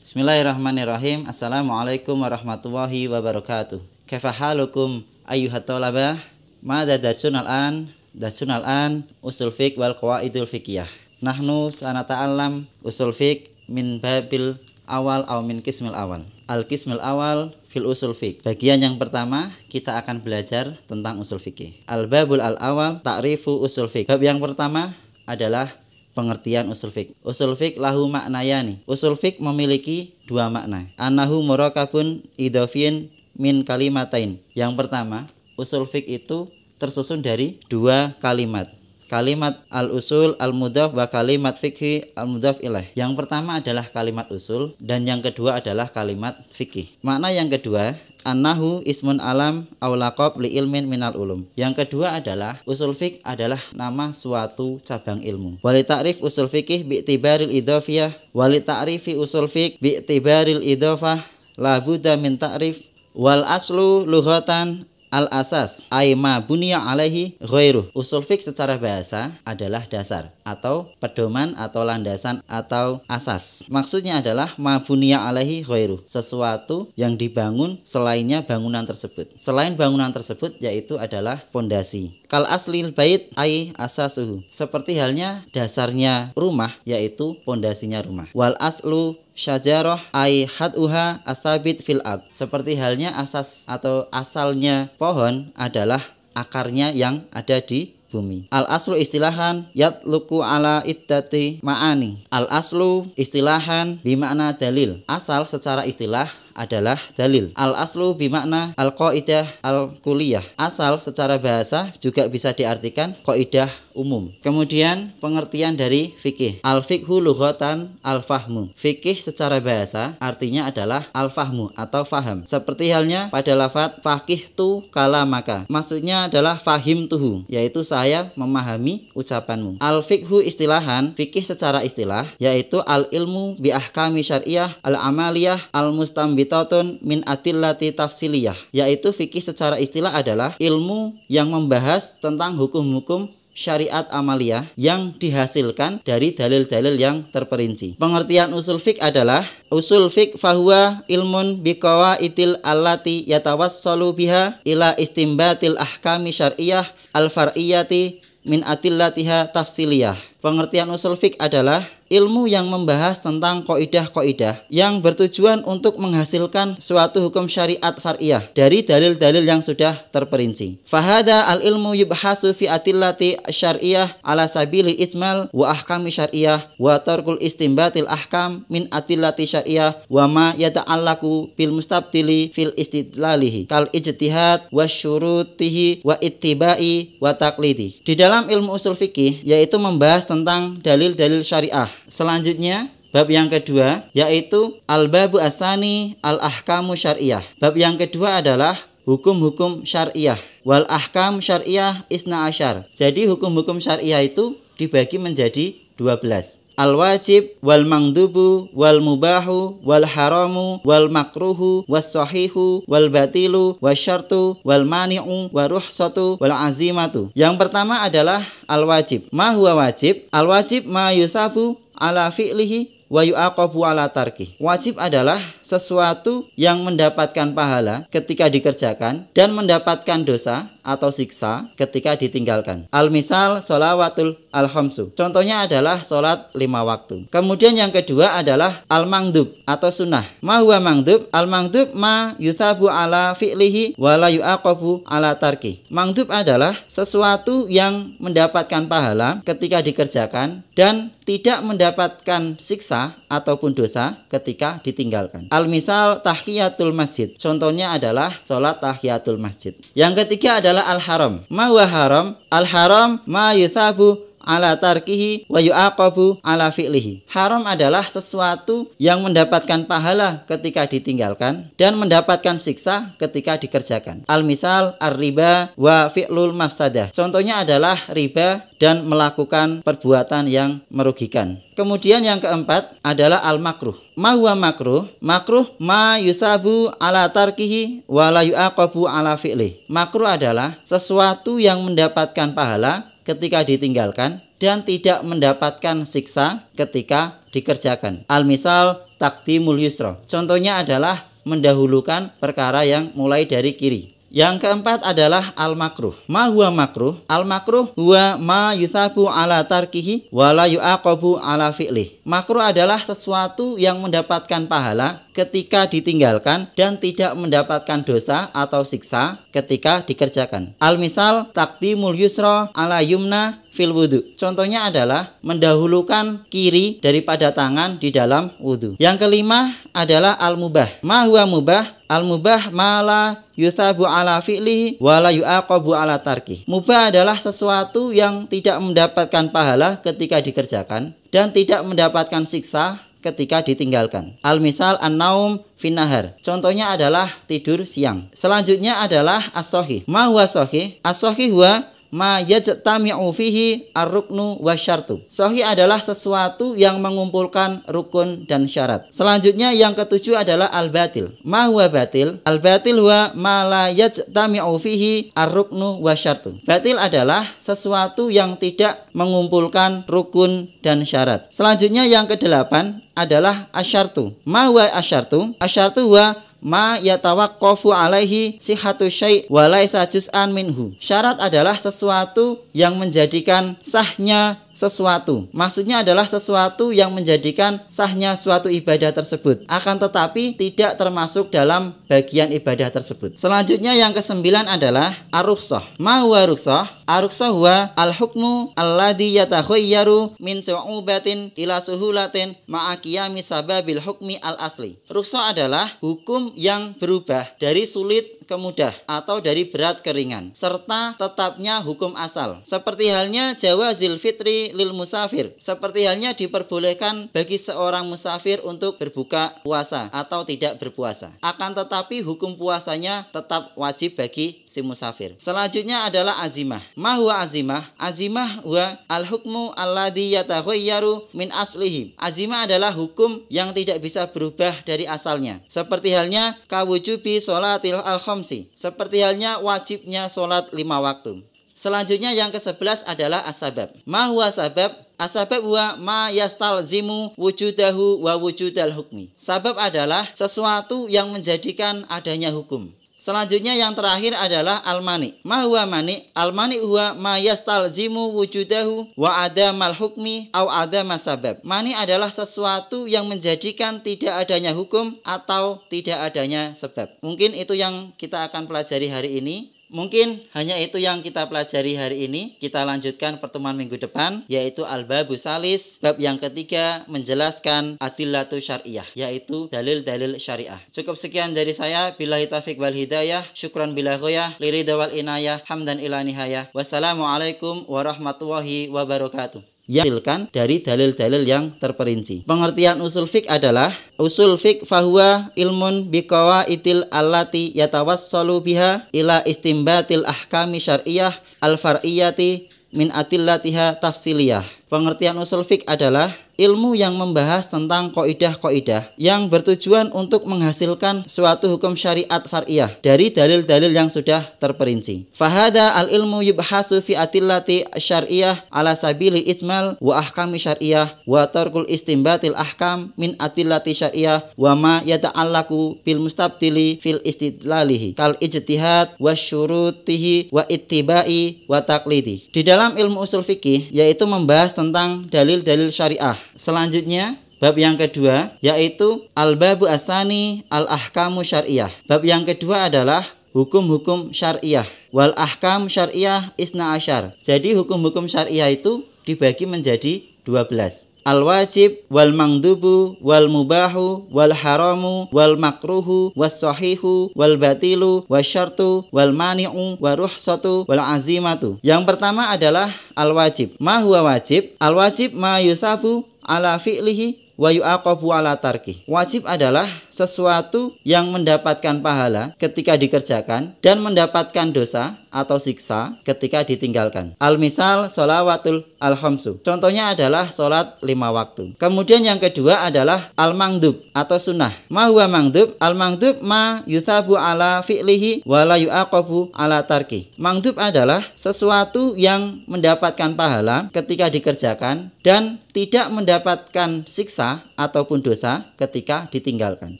Bismillahirrahmanirrahim. Assalamualaikum warahmatullahi wabarakatuh. Kaifa halukum ayyuhat thalabah? Madza darsun al-an? Darsun al-an usul fiqh wal qawaidul fiqhiyah. Nahnu sanata'allam usul fiqh min babil awal atau min qismil awal. Al-qismil awal fil usul fiqh. Bagian yang pertama kita akan belajar tentang usul fikih. Al-babul al-awal ta'rifu usul fiqh. Bab yang pertama adalah pengertian usul fiqh. Usul fiqh lahu maknayani. Usul fiqh memiliki dua makna. Annahu murakabun idhofiyyin min kalimatain. Yang pertama, usul fiqh itu tersusun dari dua kalimat. Kalimat al-usul al-mudhaf wa kalimat fikhi al-mudhaf ilaih. Yang pertama adalah kalimat usul dan yang kedua adalah kalimat fikih. Makna yang kedua, annahu ismun alam aw laqab li ilmin minal ulum. Yang kedua adalah usul fiqh adalah nama suatu cabang ilmu. Wali ta'rif usul fiqih bi'tibaril idhofiyah. Wali ta'rifi usul fiqh bi'tibaril idhofah la budda min ta'rif. Wal aslu lughatan al-asas ay ma bunya alaihi ghairuh. Usul fiqh secara bahasa adalah dasar atau pedoman atau landasan atau asas. Maksudnya adalah ma bunya alaihi ghairuh, sesuatu yang dibangun selainnya bangunan tersebut. Selain bangunan tersebut yaitu adalah pondasi. Kal aslil bait ay asasuhu. Seperti halnya dasarnya rumah yaitu pondasinya rumah. Wal aslu syajarah ay haduha athabit fil ard. Seperti halnya asas atau asalnya pohon adalah akarnya yang ada di bumi. Al aslu istilahan yatluku ala iddati ma'ani. Al aslu istilahan bimakna dalil. Asal secara istilah adalah dalil. Al aslu bimakna al qaidah al kuliyah. Asal secara bahasa juga bisa diartikan qaidah umum. Kemudian pengertian dari fikih. Al fiqhu lughatan al fahmu. Fikih secara bahasa artinya adalah al fahmu atau faham. Seperti halnya pada lafaz faqih tu kalamaka. Maksudnya adalah fahim tuhu, yaitu saya memahami ucapanmu. Al fiqhu istilahan, fikih secara istilah yaitu al ilmu bi ahkami syariah al amaliyah al mustambitatun min adillati tafsiliyah. Yaitu fikih secara istilah adalah ilmu yang membahas tentang hukum-hukum syariat amaliyah yang dihasilkan dari dalil-dalil yang terperinci. Pengertian usul fiqh adalah usul fiqh fahuwa ilmun biqawaidil allati yatawassalu biha ila istimbatil ahkami syariah al-far'iyyati min adillatiha tafsiliyah. Pengertian usul fiqh adalah ilmu yang membahas tentang kaidah-kaidah yang bertujuan untuk menghasilkan suatu hukum syariat far'iyah dari dalil-dalil yang sudah terperinci. Fahada al-ilmu yubhasu fi adillati syar'iyah ala sabili ijmal wa ahkami syar'iyah wa tarkul istimbatil ahkam min adillati syar'iyah wa ma yata'allaku bil mustabdili fil istidlalihi kal ijtihad wa syurutihi wa ittibai wa taqlidi. Di dalam ilmu usul fikih yaitu membahas tentang dalil-dalil syariah. Selanjutnya bab yang kedua yaitu al-babu asani al-ahkamu syariah. Bab yang kedua adalah hukum-hukum syariah. Wal ahkam syariah isna asyar. Jadi hukum-hukum syariah itu dibagi menjadi 12. Al-wajib wal mangdubu wal mubahu wal haramu wal makruhu was sahihu wal batilu wasyartu wal mani'u wa ruhsatu wal azimatu. Yang pertama adalah al-wajib. Ma huwa wajib? Al-wajib ma yusabu ala fi'lihi wa yu'aqabu ala tarkih. Wajib adalah sesuatu yang mendapatkan pahala ketika dikerjakan dan mendapatkan dosa atau siksa ketika ditinggalkan. Al-misal sholawatul al-khamsu. Contohnya adalah sholat 5 waktu. Kemudian yang kedua adalah al-mangdub atau sunnah. Ma huwa mangdub? Al-mangdub ma yusabu ala fi'lihi wa la yu'aqabu ala tarkih. Mangdub adalah sesuatu yang mendapatkan pahala ketika dikerjakan dan tidak mendapatkan siksa ataupun dosa ketika ditinggalkan. Al-misal tahiyatul masjid. Contohnya adalah sholat tahiyatul masjid. Yang ketiga adalah al-haram. Ma huwa haram? Al-haram ma yusabu ala tarkihi wa yu'aqabu ala fi'lihi. Haram adalah sesuatu yang mendapatkan pahala ketika ditinggalkan dan mendapatkan siksa ketika dikerjakan. Al-misal ar-riba wa fi'lul mafsadah. Contohnya adalah riba dan melakukan perbuatan yang merugikan. Kemudian yang keempat adalah al-makruh. Ma huwa makruh? Makruh ma yusabu ala tarkihi wa la yu'aqabu ala fi'lihi. Makruh adalah sesuatu yang mendapatkan pahala ketika ditinggalkan dan tidak mendapatkan siksa ketika dikerjakan. Al-misal taqdimul yusra. Contohnya adalah mendahulukan perkara yang mulai dari kiri. Yang keempat adalah al-makruh. Ma huwa makruh? Al-makruh huwa ma yusabu ala tarkihi wa la yu'aqabu ala fi'lih. Makruh adalah sesuatu yang mendapatkan pahala ketika ditinggalkan dan tidak mendapatkan dosa atau siksa ketika dikerjakan. Al-misal taqdimul yusra ala yumna fil wudu. Contohnya adalah mendahulukan kiri daripada tangan di dalam wudu. Yang kelima adalah al-mubah. Ma huwa mubah? Al-mubah ma la yusabu ala fi'lihi wa la yu'aqabu ala tarkih. Mubah adalah sesuatu yang tidak mendapatkan pahala ketika dikerjakan dan tidak mendapatkan siksa ketika ditinggalkan. Al-misal an-naum fin nahar. Contohnya adalah tidur siang. Selanjutnya adalah as-shahih. Ma huwa shahih? As-shahih huwa ma yajtami'u fihi ar-ruknu wasyartu. Shahih adalah sesuatu yang mengumpulkan rukun dan syarat. Selanjutnya yang ketujuh adalah al-batil. Ma huwa batil? Al-batil huwa ma la yajtami'u fihi ar-ruknu wasyartu. Batil adalah sesuatu yang tidak mengumpulkan rukun dan syarat. Selanjutnya yang kedelapan adalah asyartu. Ma huwa asyartu? Asyartu huwa ma yatawaqqafu alaihi sihhatu syai' wa laisa juz'an minhu. Syarat adalah sesuatu yang menjadikan sahnya sesuatu. Maksudnya adalah sesuatu yang menjadikan sahnya suatu ibadah tersebut, akan tetapi tidak termasuk dalam bagian ibadah tersebut. Selanjutnya yang kesembilan adalah ar-rukhsah. Ma huwa rukhsah? Ar-rukhsah huwa al-hukmu alladhi yatakhayyaru min su'ubatin ila suhulatin ma'a qiyami sababil hukmi al-asli. Rukhsah adalah hukum yang berubah dari sulit ke mudah atau dari berat ke ringan serta tetapnya hukum asal. Seperti halnya jawazil fitri lil musafir. Seperti halnya diperbolehkan bagi seorang musafir untuk berbuka puasa atau tidak berpuasa. Akan tetapi hukum puasanya tetap wajib bagi si musafir. Selanjutnya adalah azimah. Ma huwa azimah? Azimah huwa al-hukmu alladhi yatakhayyaru min aslihi. Azimah adalah hukum yang tidak bisa berubah dari asalnya. Seperti halnya kawujubi sholatil al-khamsi. Seperti halnya wajibnya sholat 5 waktu. Selanjutnya yang ke-11 adalah as-sabab. Ma huwa sabab? As-sabab huwa ma yastalzimu wujudahu wa wujudal hukmi. Sabab adalah sesuatu yang menjadikan adanya hukum. Selanjutnya yang terakhir adalah al-mani. Ma huwa mani? Al-mani huwa ma yastalzimu wujudahu wa adamal hukmi au adamas sabab. Mani adalah sesuatu yang menjadikan tidak adanya hukum atau tidak adanya sebab. Mungkin itu yang kita akan pelajari hari ini. Mungkin hanya itu yang kita pelajari hari ini. Kita lanjutkan pertemuan minggu depan, yaitu al-babu salis, bab yang ketiga menjelaskan adillatu syariah, yaitu dalil-dalil syariah. Cukup sekian dari saya. Billahi taufiq wal hidayah. Syukran bila ghayah, liridha wal inayah, hamdan ila nihayah. Wassalamualaikum warahmatullahi wabarakatuh. Yang dari dalil-dalil yang terperinci. Pengertian usul fiqh adalah usul fiqh fahuwa ilmun biqawaidil allati yatawassalu biha ila istimbatil ahkami syar'iyyah al-far'iyyati min adillatiha tafsiliyah. Pengertian usul fiqh adalah ilmu yang membahas tentang kaidah-kaidah yang bertujuan untuk menghasilkan suatu hukum syariat far'iyah dari dalil-dalil yang sudah terperinci. Fahada al-ilmu yubhasu fi adillati syar'iyah ala sabili ijmal wa ahkami syar'iyah wa tarkul istimbatil ahkam min adillati syar'iyah wa ma yata'allaku bil mustabdili fil istidlalihi kal ijtihad wa syurutihi wa ittibai wa taqlidi. Di dalam ilmu usul fikih yaitu membahas tentang dalil-dalil syariah. Selanjutnya bab yang kedua yaitu al-babu asani al-ahkamu syar'iyah. Bab yang kedua adalah hukum-hukum syar'iyah. Wal ahkam syar'iyah isna asyar. Jadi hukum-hukum syar'iyah itu dibagi menjadi 12. Al-wajib, wal mangdubu, wal mubahu, wal haramu, wal makruhu, was sahihu, wal batilu, was syartu, wal mani'u, wa ruhsatu, wal azimatu. Yang pertama adalah al-wajib. Ma huwa wajib? Al-wajib ma yusabu ala fi'lihi wa yu'aqabu ala tarkih. Wajib adalah sesuatu yang mendapatkan pahala ketika dikerjakan dan mendapatkan dosa atau siksa ketika ditinggalkan. Al-misal sholawatul al-khamsu. Contohnya adalah sholat 5 waktu. Kemudian yang kedua adalah al-mangdub atau sunnah. Ma huwa mangdub? Al-mangdub ma yusabu ala fi'lihi wa la yu'aqabu ala tarkih. Mangdub adalah sesuatu yang mendapatkan pahala ketika dikerjakan dan tidak mendapatkan siksa ataupun dosa ketika ditinggalkan.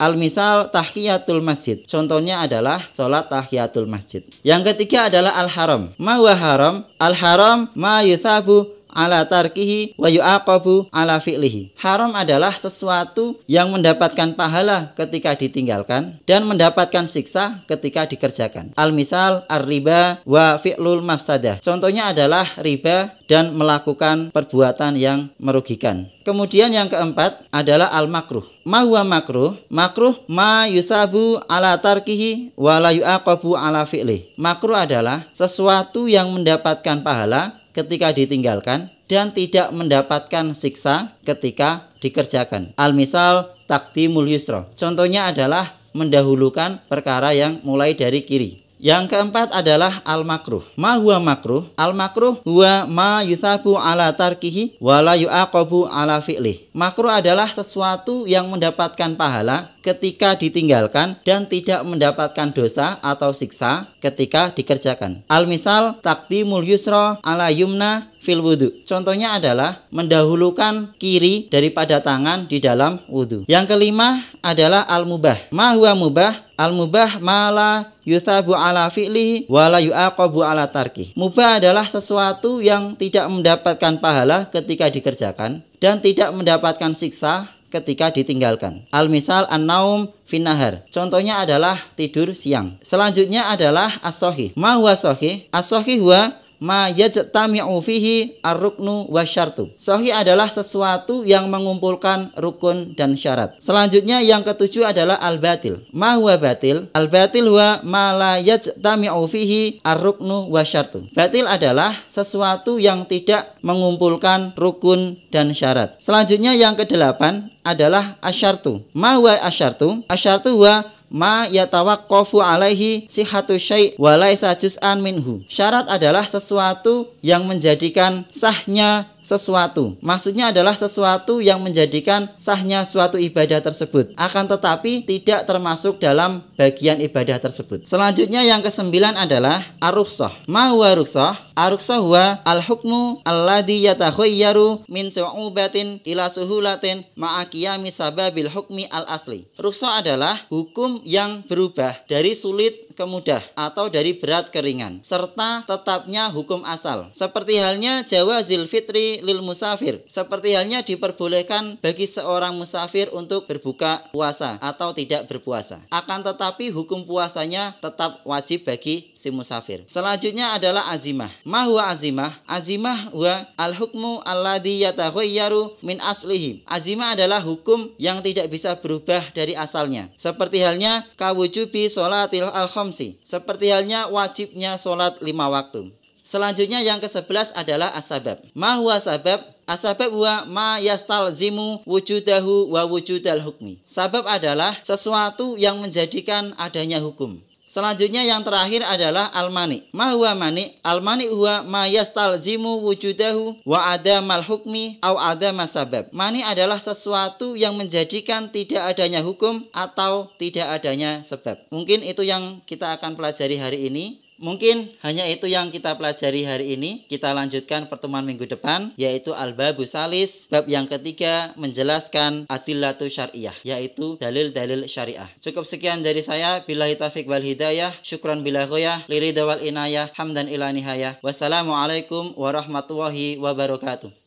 Al-misal tahiyatul masjid. Contohnya adalah sholat tahiyatul masjid. Yang ketiga adalah al-haram. Ma huwa haram? Al-haram ma yuthabu ala tarkihi wa yu'aqabu ala fi'lihi. Haram adalah sesuatu yang mendapatkan pahala ketika ditinggalkan dan mendapatkan siksa ketika dikerjakan. Al-misal ar-riba wa fi'lul mafsadah. Contohnya adalah riba dan melakukan perbuatan yang merugikan. Kemudian yang keempat adalah al-makruh. Ma huwa makruh? Makruh ma yusabu ala tarkihi wa la yu'aqabu ala fi'lihi. Makruh adalah sesuatu yang mendapatkan pahala ketika ditinggalkan dan tidak mendapatkan siksa ketika dikerjakan. Al-misal taqdimul yusra. Contohnya adalah mendahulukan perkara yang mulai dari kiri. Yang keempat adalah al-makruh. Ma huwa makruh? Al-makruh huwa ma yusabu ala tarkihi wa la yu'aqabu ala fi'lih. Makruh adalah sesuatu yang mendapatkan pahala ketika ditinggalkan dan tidak mendapatkan dosa atau siksa ketika dikerjakan. Al-misal taqdimul yusra ala yumna fil wudu. Contohnya adalah mendahulukan kiri daripada tangan di dalam wudu. Yang kelima adalah al-mubah. Ma huwa mubah? Al-mubah ma la yusabu ala fi'lihi wa la yu'aqabu ala tarkih. Mubah adalah sesuatu yang tidak mendapatkan pahala ketika dikerjakan dan tidak mendapatkan siksa ketika ditinggalkan. Al-misal an-naum finnahar. Contohnya adalah tidur siang. Selanjutnya adalah as-sahih. Ma huwa sahih? As-sahih huwa ma yajtami'u fihi ar-ruknu wasyartu. Sahih adalah sesuatu yang mengumpulkan rukun dan syarat. Selanjutnya yang ketujuh adalah al-batil. Ma huwa batil? Al-batil huwa ma la yajtami'u fihi ar-ruknu wasyartu. Batil adalah sesuatu yang tidak mengumpulkan rukun dan syarat. Selanjutnya yang kedelapan adalah asyartu. Ma huwa asyartu? Asyartu huwa ma yatawaqqafu alaihi sihhatu syai' wa laisa juz'an minhu. Syarat adalah sesuatu yang menjadikan sahnya sesuatu. Maksudnya adalah sesuatu yang menjadikan sahnya suatu ibadah tersebut, akan tetapi tidak termasuk dalam bagian ibadah tersebut. Selanjutnya yang kesembilan adalah ar-rukhsah. Ma huwa rukhsah? Ar-rukhsah huwa al-hukmu alladhi yatakhayyaru min su'ubatin ila suhulatin ma'a qiyami sababil hukmi al-asli. Rukhsah adalah hukum yang berubah dari sulit ke mudah atau dari berat ke ringan serta tetapnya hukum asal. Seperti halnya jawazil fitri lil musafir. Seperti halnya diperbolehkan bagi seorang musafir untuk berbuka puasa atau tidak berpuasa. Akan tetapi hukum puasanya tetap wajib bagi si musafir. Selanjutnya adalah azimah. Ma huwa azimah? Azimah huwa al-hukmu alladhi yatakhayyaru min aslihi. Azimah adalah hukum yang tidak bisa berubah dari asalnya. Seperti halnya kawujubi sholatil al-khamsi. Seperti halnya wajibnya sholat 5 waktu. Selanjutnya yang ke-11 adalah as-sabab. Ma huwa sabab? As-sabab huwa ma yastalzimu wujudahu wa wujudal hukmi. Sabab adalah sesuatu yang menjadikan adanya hukum. Selanjutnya yang terakhir adalah al-mani. Ma huwa mani? Al-mani huwa ma yastalzimu wujudahu wa adamal hukmi au adamas sabab. Mani adalah sesuatu yang menjadikan tidak adanya hukum atau tidak adanya sebab. Mungkin itu yang kita akan pelajari hari ini. Mungkin hanya itu yang kita pelajari hari ini. Kita lanjutkan pertemuan minggu depan, yaitu al-babu salis, bab yang ketiga menjelaskan adillatu syariah, yaitu dalil-dalil syariah. Cukup sekian dari saya. Billahi taufiq wal hidayah. Syukran bila ghoyah, liridha wal inayah, hamdan ila nihayah. Wassalamualaikum warahmatullahi wabarakatuh.